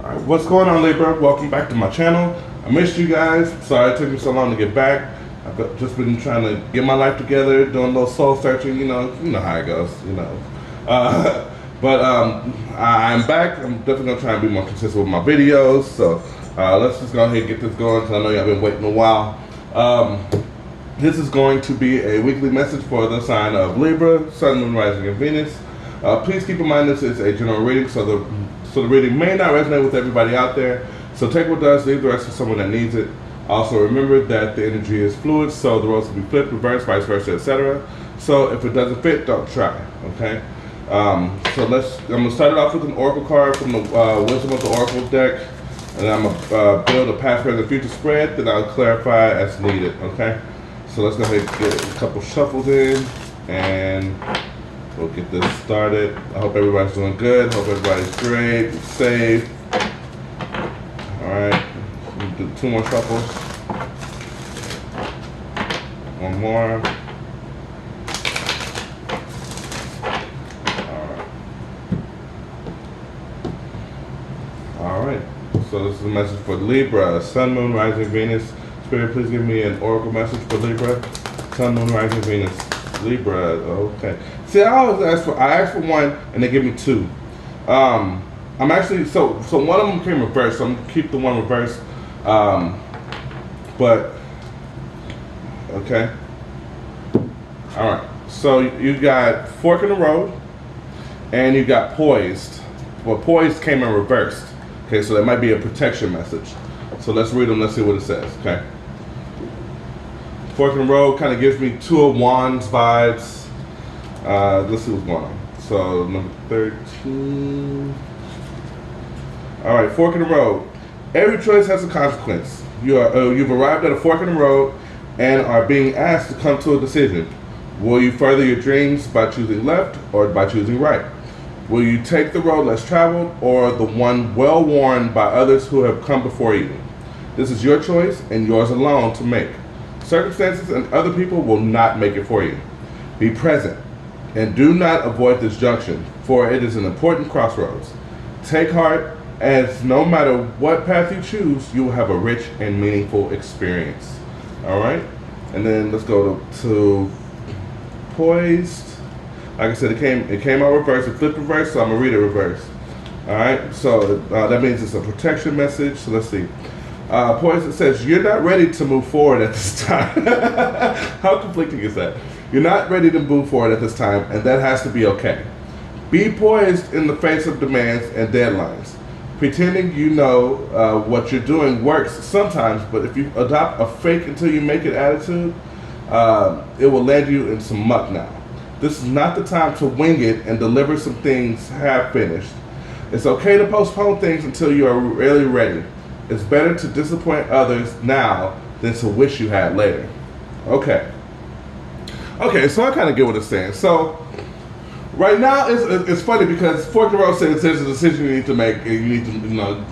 Alright, what's going on, Libra? Welcome back to my channel. I missed you guys. Sorry it took me so long to get back. Just been trying to get my life together, doing a little soul searching, you know how it goes, But I'm back. I'm definitely gonna try and be more consistent with my videos. So let's just go ahead and get this going, because I know y'all been waiting a while. This is going to be a weekly message for the sign of Libra, Sun, Moon, Rising, and Venus. Please keep in mind this is a general reading, so the reading may not resonate with everybody out there. So take what does, leave the rest for someone that needs it. Also remember that the energy is fluid, so the roles can be flipped, reversed, vice versa, etc. So if it doesn't fit, don't try, okay? I'm gonna start it off with an oracle card from the Wisdom of the Oracle deck, and I'm gonna build a past, present, future spread, then I'll clarify as needed, okay? So let's go ahead and get a couple shuffles in, and we'll get this started. I hope everybody's doing good. Hope everybody's great, safe. All right, we'll do 2 more shuffles. 1 more. All right. So this is a message for Libra, Sun, Moon, Rising, Venus. Spirit, please give me an oracle message for Libra, Sun, Moon, Rising, Venus. Libra, okay. See, I always ask for one, and they give me 2. I'm actually so one of them came reversed, so I'm gonna keep the one reversed. But okay. All right. So you got fork in the road, and you got poised. Well, poised came in reversed. Okay, so that might be a protection message. So let's read them. Let's see what it says. Okay. Fork in the road kind of gives me 2 of Wands vibes. Let's see what's going on. So number 13. All right, fork in the road. Every choice has a consequence. You've arrived at a fork in the road and are being asked to come to a decision. Will you further your dreams by choosing left or by choosing right? Will you take the road less traveled or the one well worn by others who have come before you? This is your choice and yours alone to make. Circumstances and other people will not make it for you. Be present and do not avoid this junction, for it is an important crossroads. Take heart, as no matter what path you choose, you will have a rich and meaningful experience. All right, and then let's go to poised. Like I said, it came out reverse. It flipped reverse, so I'm gonna read it reverse. All right, so that means it's a protection message. So let's see. Poised, it says you're not ready to move forward at this time. How conflicting is that? You're not ready to move forward at this time, and that has to be okay. Be poised in the face of demands and deadlines. Pretending you know what you're doing works sometimes, but if you adopt a fake until you make it attitude, it will land you in some muck now. This is not the time to wing it and deliver some things half finished. It's okay to postpone things until you are really ready. It's better to disappoint others now than to wish you had later. Okay. Okay, so I kind of get what it's saying. So right now it's funny because fork in the road says there's a decision you need to make and you need to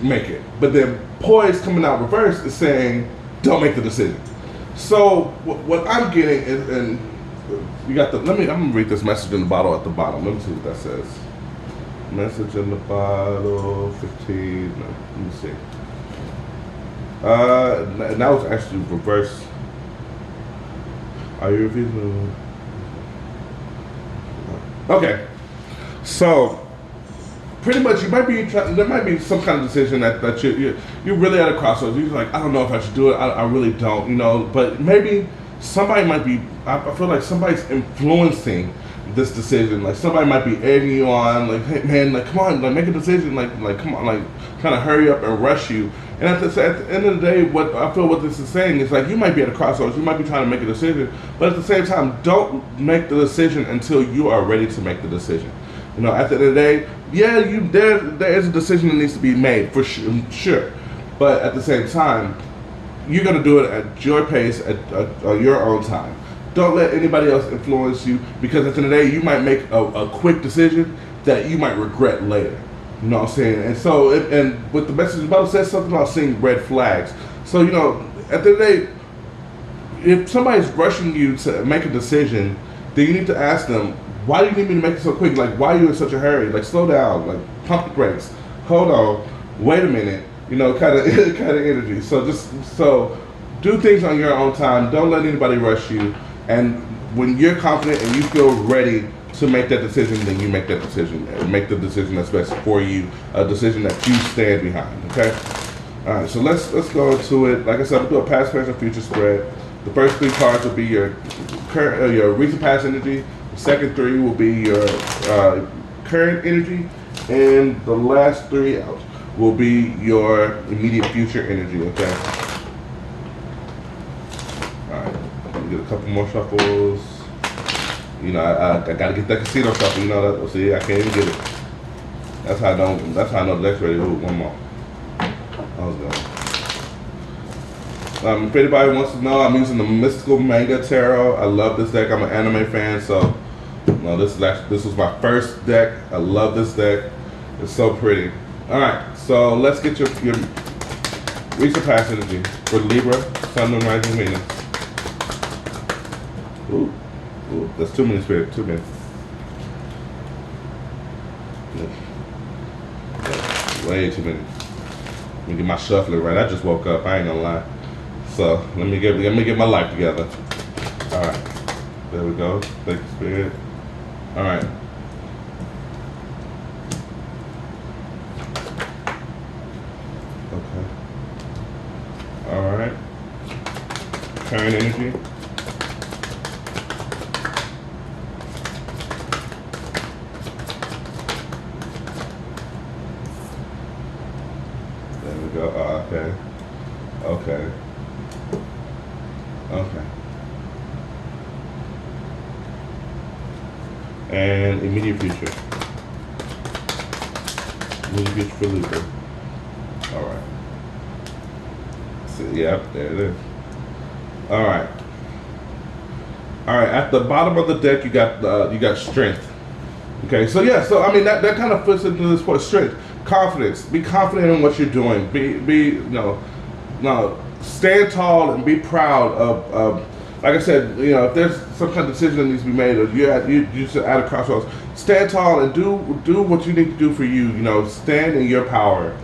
make it. But then poised coming out reverse is saying don't make the decision. So what I'm getting is, and you got I'm gonna read this message in the bottle at the bottom. Let me see what that says. Message in the bottle 15. No, let me see. And that was actually reverse. Are you refusing? Okay, so pretty much you might be there might be some kind of decision that you're really at a crossroads. You're like, I don't know if I should do it. I really don't, But maybe somebody might be. I feel like somebody's influencing this decision. Like somebody might be egging you on. Like, hey man, like come on, like make a decision. Like come on, like kind of hurry up and rush you. And at the end of the day, what I feel what this is saying is like you might be at a crossroads, you might be trying to make a decision, but at the same time, don't make the decision until you are ready to make the decision. At the end of the day, yeah, there is a decision that needs to be made for sure, but at the same time, you're gonna do it at your pace, at your own time. Don't let anybody else influence you, because at the end of the day, you might make a quick decision that you might regret later. You know what I'm saying? And so, and with the message, the Bible says something about seeing red flags. So, at the end of the day, if somebody's rushing you to make a decision, then you need to ask them, why do you need me to make it so quick? Like, why are you in such a hurry? Like, slow down. Like, pump the brakes. Hold on. wait a minute, kind of kind of energy. So do things on your own time. Don't let anybody rush you. And when you're confident and you feel ready to make that decision, then you make that decision. And make the decision that's best for you, a decision that you stand behind. Okay. All right. So let's go into it. Like I said, we'll do a past, present, future spread. The first three cards will be your current, your recent past energy. The second three will be your current energy, and the last three out will be your immediate future energy. Okay. All right. Let me get a couple more shuffles. I gotta get that casino shuffle. That. See, I can't even get it. That's how I don't. That's how I know the deck's ready. Ooh, one more. That was good. If anybody wants to know, I'm using the Mystical Manga Tarot. I love this deck. I'm an anime fan, so this was my first deck. I love this deck. It's so pretty. All right, so let's get your recent past energy for Libra, Sun, Moon, Rising, Venus. Ooh, that's too many spirits. Too many. Way too many. Let me get my shuffling right. I just woke up. I ain't gonna lie. So let me get my life together. All right, there we go. Thank you, Spirit. All right. Okay. All right. Current energy. There we go. Okay. Okay. Okay. And immediate future. Immediate future for Libra. All right. So, yep, there it is. All right. All right. At the bottom of the deck, you got strength. Okay. So yeah. So I mean that kind of fits into this point. Strength, confidence. Be confident in what you're doing. Stand tall and be proud of. Like I said, if there's some kind of decision that needs to be made, or you're just at a crossroads, stand tall and do what you need to do for you. Stand in your power.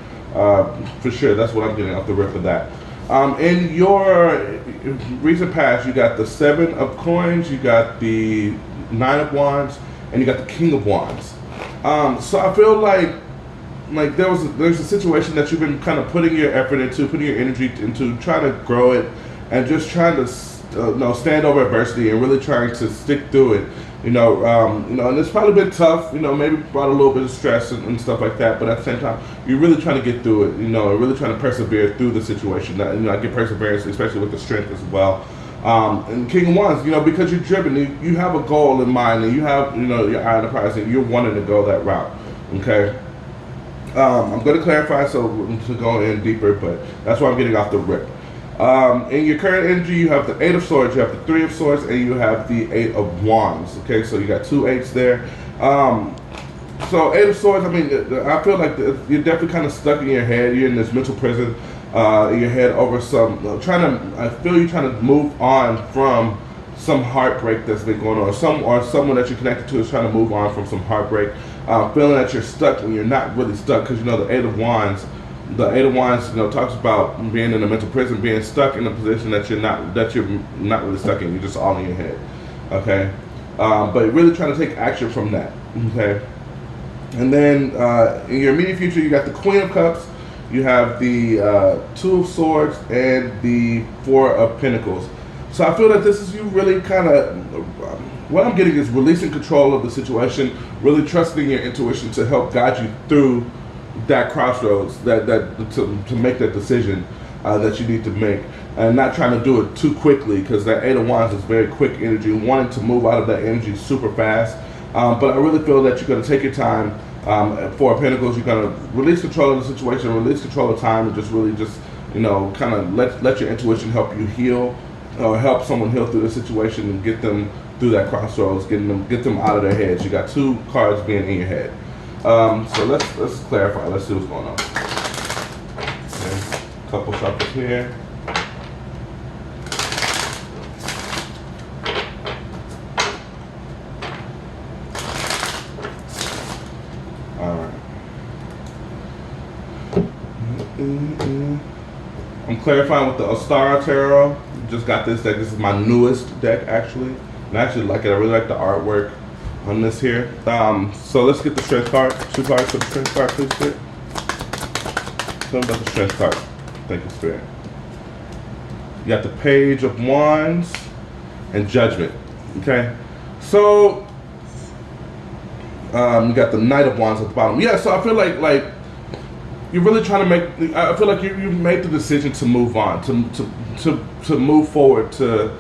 For sure, that's what I'm getting off the rip of that. In your recent past, you got the 7 of coins, you got the 9 of wands, and you got the King of wands. So I feel like there's a situation that you've been kind of putting your effort into, putting your energy into, trying to grow it, and just trying to stand over adversity and really trying to stick through it. And it's probably been tough. Maybe brought a little bit of stress and stuff like that. But at the same time, you're really trying to get through it. And really trying to persevere through the situation. I get perseverance, especially with the strength as well. And King of Wands, because you're driven, you have a goal in mind, and you have your eye on the prize, and you're wanting to go that route. Okay. I'm going to clarify to go in deeper, but that's why I'm getting off the rip. In your current energy, you have the 8 of Swords, you have the 3 of Swords, and you have the 8 of Wands. Okay, so you got 2 8s there. So 8 of Swords, I mean, I feel like you're definitely kind of stuck in your head. You're in this mental prison in your head over I feel you're trying to move on from some heartbreak that's been going on, or someone that you're connected to is trying to move on from some heartbreak. Feeling that you're stuck when you're not really stuck, because the 8 of Wands. The 8 of Wands, talks about being in a mental prison, being stuck in a position that you're not really stuck in. You're just all in your head, okay? But really trying to take action from that, okay? And then in your immediate future, you got the Queen of Cups, you have the 2 of Swords, and the 4 of Pentacles. So I feel that this is you really kind of. What I'm getting is releasing control of the situation, really trusting your intuition to help guide you through that crossroads, to make that decision that you need to make, and not trying to do it too quickly, because that 8 of Wands is very quick energy, wanting to move out of that energy super fast. But I really feel that you're going to take your time. 4 of Pentacles, you're going to release control of the situation, release control of time, and just kind of let your intuition help you heal, or help someone heal through the situation and get them through that crossroads, get them out of their heads. You got 2 cards being in your head. So let's clarify. Let's see what's going on. Okay. Couple shuffles here. All right. I'm clarifying with the Ostara Tarot. Just got this deck. This is my newest deck, actually. And I actually like it. I really like the artwork on this here. So let's get the strength card. 2 cards for the strength card, please, Spirit. Tell me about the strength card. Thank you, Spirit. You got the Page of Wands and Judgment. Okay? So, you got the Knight of Wands at the bottom. Yeah, so I feel like you're really trying to make. I feel like you made the decision to move on, to move forward, to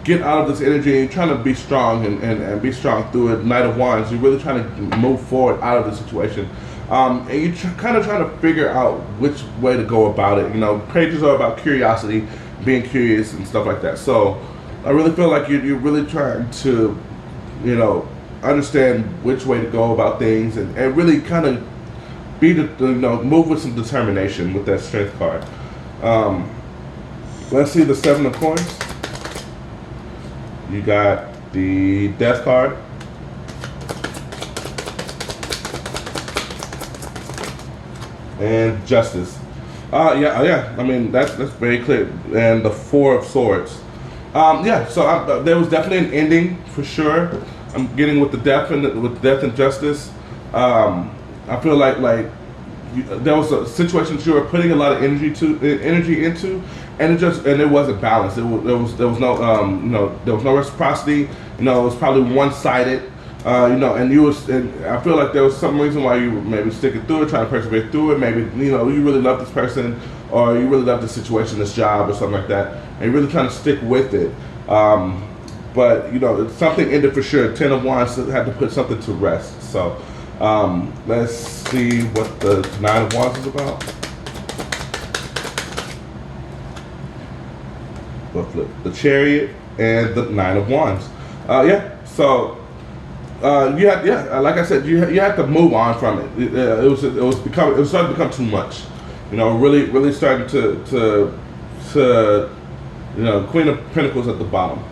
get out of this energy, and trying to be strong and be strong through it. Knight of Wands. You're really trying to move forward out of the situation, and you're kind of trying to figure out which way to go about it. You know, pages are about curiosity, being curious and stuff like that. So, I really feel like you're really trying to, you know, understand which way to go about things, and really kind of move with some determination with that strength card. Let's see the 7 of coins. You got the Death card. And Justice. Yeah. I mean, that's very clear. And the 4 of Swords. Yeah. So there was definitely an ending for sure. I'm getting with the death and justice. I feel like there was a situation that you were putting a lot of energy into, and it wasn't balanced. There was no there was no reciprocity. You know, it was probably one-sided. And I feel like there was some reason why you were maybe sticking through it, trying to persevere through it. Maybe you really love this person, or you really love the situation, this job, or something like that, and you're really trying to stick with it. But something ended for sure. 10 of Wands had to put something to rest. So let's see what the 9 of Wands is about. We'll flip the Chariot and the 9 of Wands. So like I said, you have to move on from it. It was starting to become too much. Really starting to Queen of Pentacles at the bottom.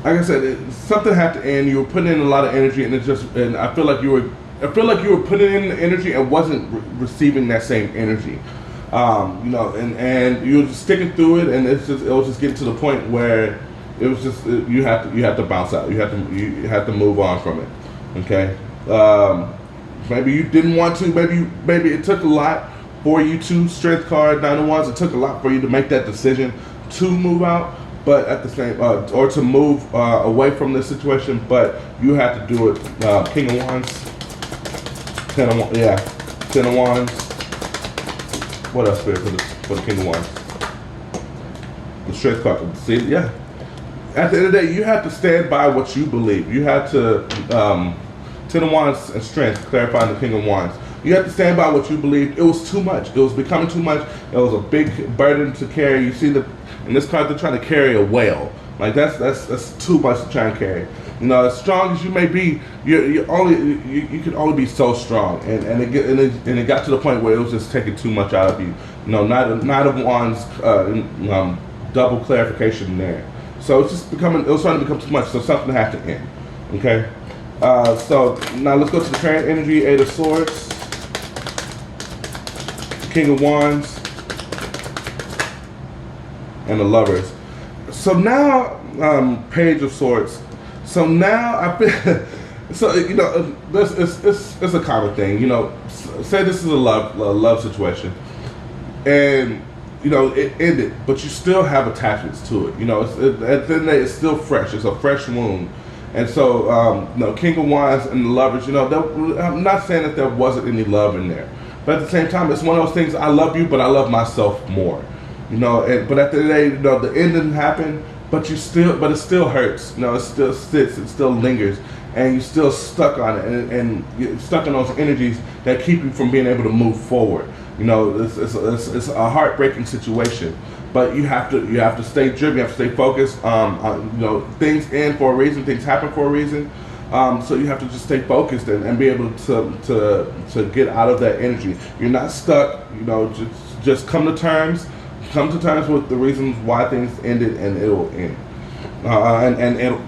Like I said, something had to end. You were putting in a lot of energy, and I feel like you were putting in the energy and wasn't receiving that same energy. And you were just sticking through it, and it was just getting to the point where it was just you have to bounce out. You have to move on from it. Okay. Maybe you didn't want to. Maybe it took a lot for you to, Strength card, 9 of Wands. It took a lot for you to make that decision to move out, but at the same or to move away from this situation. But you had to do it. King of Wands, 10 of Wands. What else for the King of Wands? The Strength card. See, yeah. At the end of the day, you have to stand by what you believe. You have to 10 of Wands and Strength, clarifying the King of Wands. You have to stand by what you believe. It was too much. It was becoming too much. It was a big burden to carry. You see in this card, they're trying to carry a whale. Like that's too much to try and carry. As strong as you may be, you can only be so strong. And it got to the point where it was just taking too much out of you. Knight of Wands, double clarification there. So it was starting to become too much. So something had to end. Okay. So now let's go to the current energy. 8 of Swords, King of Wands, and the Lovers. So now, Page of Swords. So now I feel, this it's a common thing. Say this is a love situation, and it ended, but you still have attachments to it. At the end of the day, it's still fresh. It's a fresh wound. And so, King of Wands and the Lovers, I'm not saying that there wasn't any love in there. But at the same time, it's one of those things, I love you, but I love myself more. But at the end of the day, the end didn't happen, but it still hurts. It still sits, it still lingers, and you're still stuck on it, and you're stuck in those energies that keep you from being able to move forward. It's a heartbreaking situation. But you have to stay driven. You have to stay focused. Things end for a reason. Things happen for a reason. So you have to just stay focused and be able to get out of that energy. You're not stuck. Just come to terms. Come to terms with the reasons why things ended, and it will end.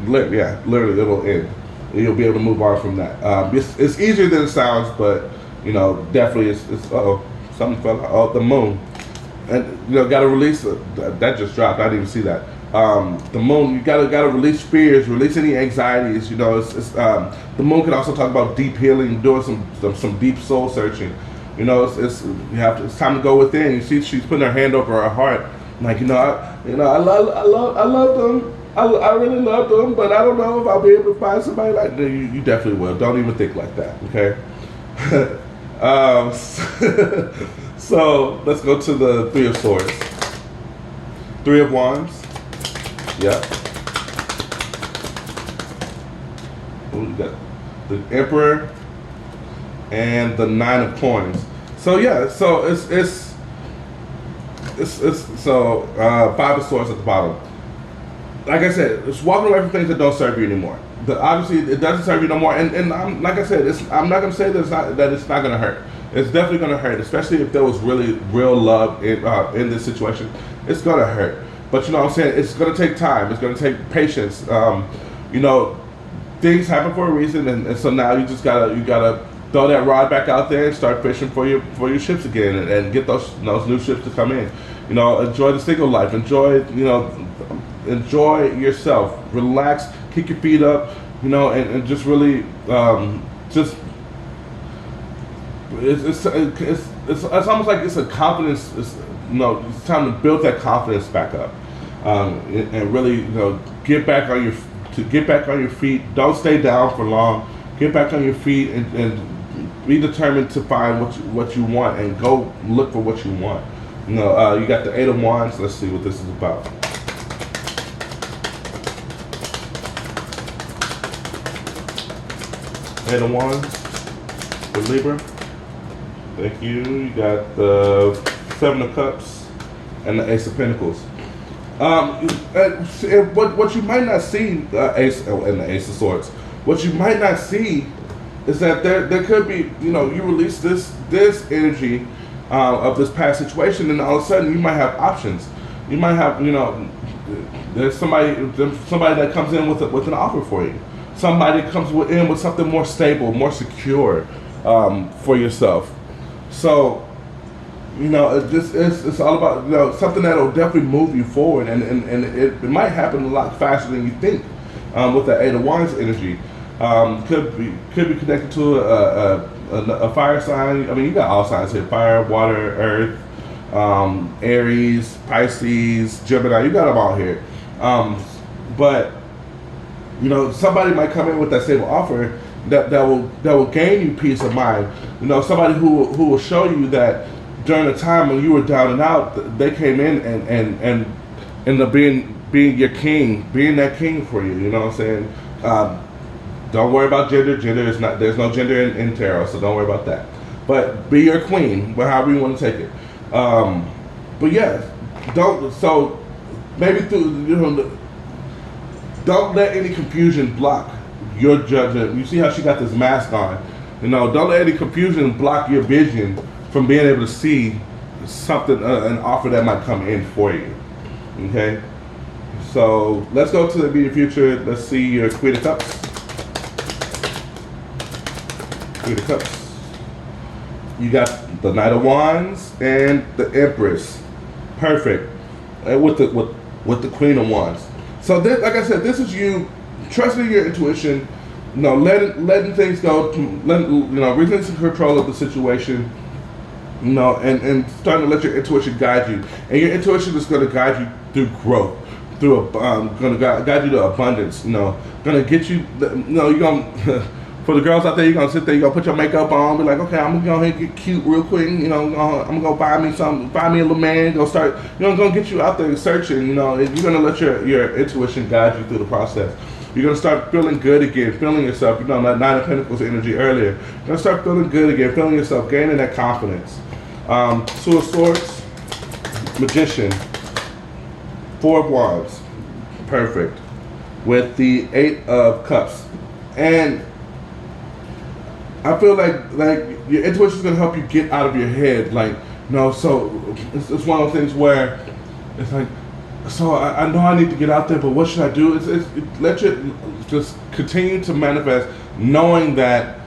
Literally, it will end. You'll be able to move on from that. It's easier than it sounds, but You know, definitely it's something fell out. Oh, the moon. And you know, gotta release that just dropped. I didn't even see that. The moon, you gotta release fears, release any anxieties. You know, the moon can also talk about deep healing, doing some deep soul searching. You know, it's time to go within. You see, she's putting her hand over her heart, like I love them. I really love them, but I don't know if I'll be able to find somebody like them. You definitely will. Don't even think like that, okay? So let's go to the Three of Swords. Three of Wands. Yep. Ooh, you got the Emperor and the Nine of Coins. So yeah, so it's Five of Swords at the bottom. Like I said, it's walking away from things that don't serve you anymore. Obviously, it doesn't serve you no more. And like I said, I'm not gonna say that it's not gonna hurt. It's definitely gonna hurt, especially if there was really real love in this situation. It's gonna hurt. But you know what I'm saying? It's gonna take time. It's gonna take patience. You know, things happen for a reason, and so now you gotta throw that rod back out there and start fishing for your ships again, and get those new ships to come in. You know, enjoy the single life. Enjoy yourself. Relax. Kick your feet up. You know, and just really it's almost like it's a confidence. It's time to build that confidence back up, and really get back on your feet. Don't stay down for long. Get back on your feet and be determined to find what you want and go look for what you want. You got the Eight of Wands. Let's see what this is about. Eight of Wands for Libra. Thank you. You got the Seven of Cups and the Ace of Pentacles. What you might not see, Ace and the Ace of Swords. What you might not see is that there could be, you release this energy of this past situation, and all of a sudden you might have options. You might have, there's somebody that comes in with an offer for you. Somebody comes in with something more stable, more secure for yourself. So, it's all about something that'll definitely move you forward, and it might happen a lot faster than you think with the Eight of Wands energy. Could be connected to a fire sign. I mean, you got all signs here: fire, water, earth, Aries, Pisces, Gemini. You got them all here. But somebody might come in with that same offer that will gain you peace of mind. Somebody who will show you that during the time when you were down and out, they came in and ended up being your king, being that king for you. You know what I'm saying? Don't worry about gender. Gender is not. There's no gender in tarot, so don't worry about that. But be your queen, however you want to take it. But yeah, don't. So maybe through don't let any confusion block your judgment. You see how she got this mask on. Don't let any confusion block your vision from being able to see something, an offer that might come in for you. Okay? So let's go to the immediate future. Let's see your Queen of Cups. Queen of Cups. You got the Knight of Wands and the Empress. Perfect. And with the Queen of Wands. So this, like I said, this is you trusting your intuition, letting things go, releasing control of the situation, and starting to let your intuition guide you. And your intuition is going to guide you through growth, going to guide you to abundance. Going to get you. You're going for the girls out there, you're gonna sit there, you're gonna put your makeup on, be like, okay, I'm gonna go ahead and get cute real quick. I'm gonna go find me a little man. Go start. Gonna get you out there searching. You're gonna let your intuition guide you through the process. You're gonna start feeling good again, feeling yourself. That Nine of Pentacles energy earlier. You're gonna start feeling good again, feeling yourself, gaining that confidence. Two of Swords, Magician, Four of Wands, perfect, with the Eight of Cups, and I feel like your intuition is gonna help you get out of your head. So it's one of those things where it's like, so I know I need to get out there, but what should I do? Let you just continue to manifest, knowing that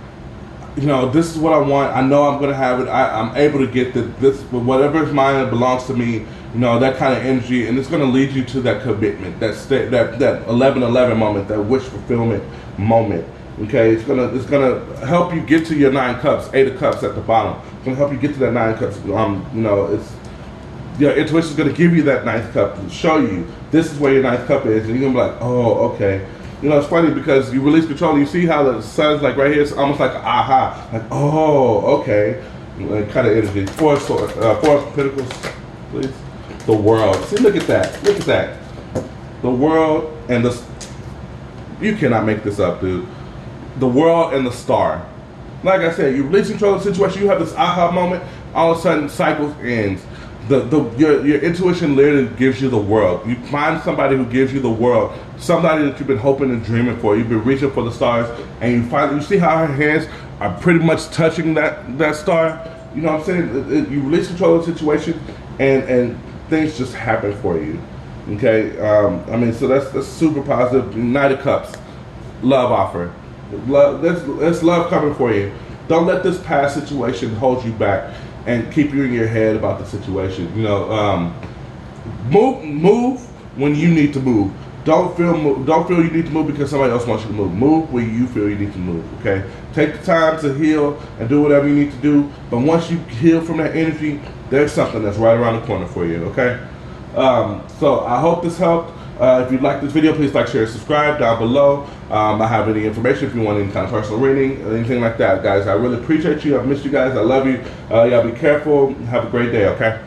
you know, this is what I want. I know I'm gonna have it. I'm able to get this, whatever is mine, it belongs to me. You know, that kind of energy, and it's gonna lead you to that commitment, that 11-11 moment, that wish fulfillment moment. Okay, it's gonna help you get to your 9 cups, 8 of cups at the bottom. It's gonna help you get to that 9 cups. You know, it's your intuition is gonna give you that 9th cup to show you this is where your 9th cup is, and you're gonna be like, oh, okay. You know, it's funny because you release control, and you see how the sun's like right here. It's almost like an aha, like oh, okay, kind of energy. Four of Pentacles, please. The world. See, look at that. Look at that. The world and the. You cannot make this up, dude. The world and the star. Like I said, you release control of the situation. You have this aha moment. All of a sudden, cycle ends. Your intuition literally gives you the world. You find somebody who gives you the world, somebody that you've been hoping and dreaming for. You've been reaching for the stars, and you see how her hands are pretty much touching that star. You know what I'm saying? You release control of the situation, and things just happen for you. Okay, I mean, so that's super positive. Knight of Cups, love offer. Love, there's love coming for you. Don't let this past situation hold you back and keep you in your head about the situation. You know, move when you need to move. Don't feel you need to move because somebody else wants you to move. Move when you feel you need to move. Okay, take the time to heal and do whatever you need to do. But once you heal from that energy, there's something that's right around the corner for you. Okay, so I hope this helped. If you like this video, please like, share, subscribe down below. I have any information if you want any kind of personal reading or anything like that, guys. I really appreciate you. I miss you guys. I love you. Y'all be careful. Have a great day, okay?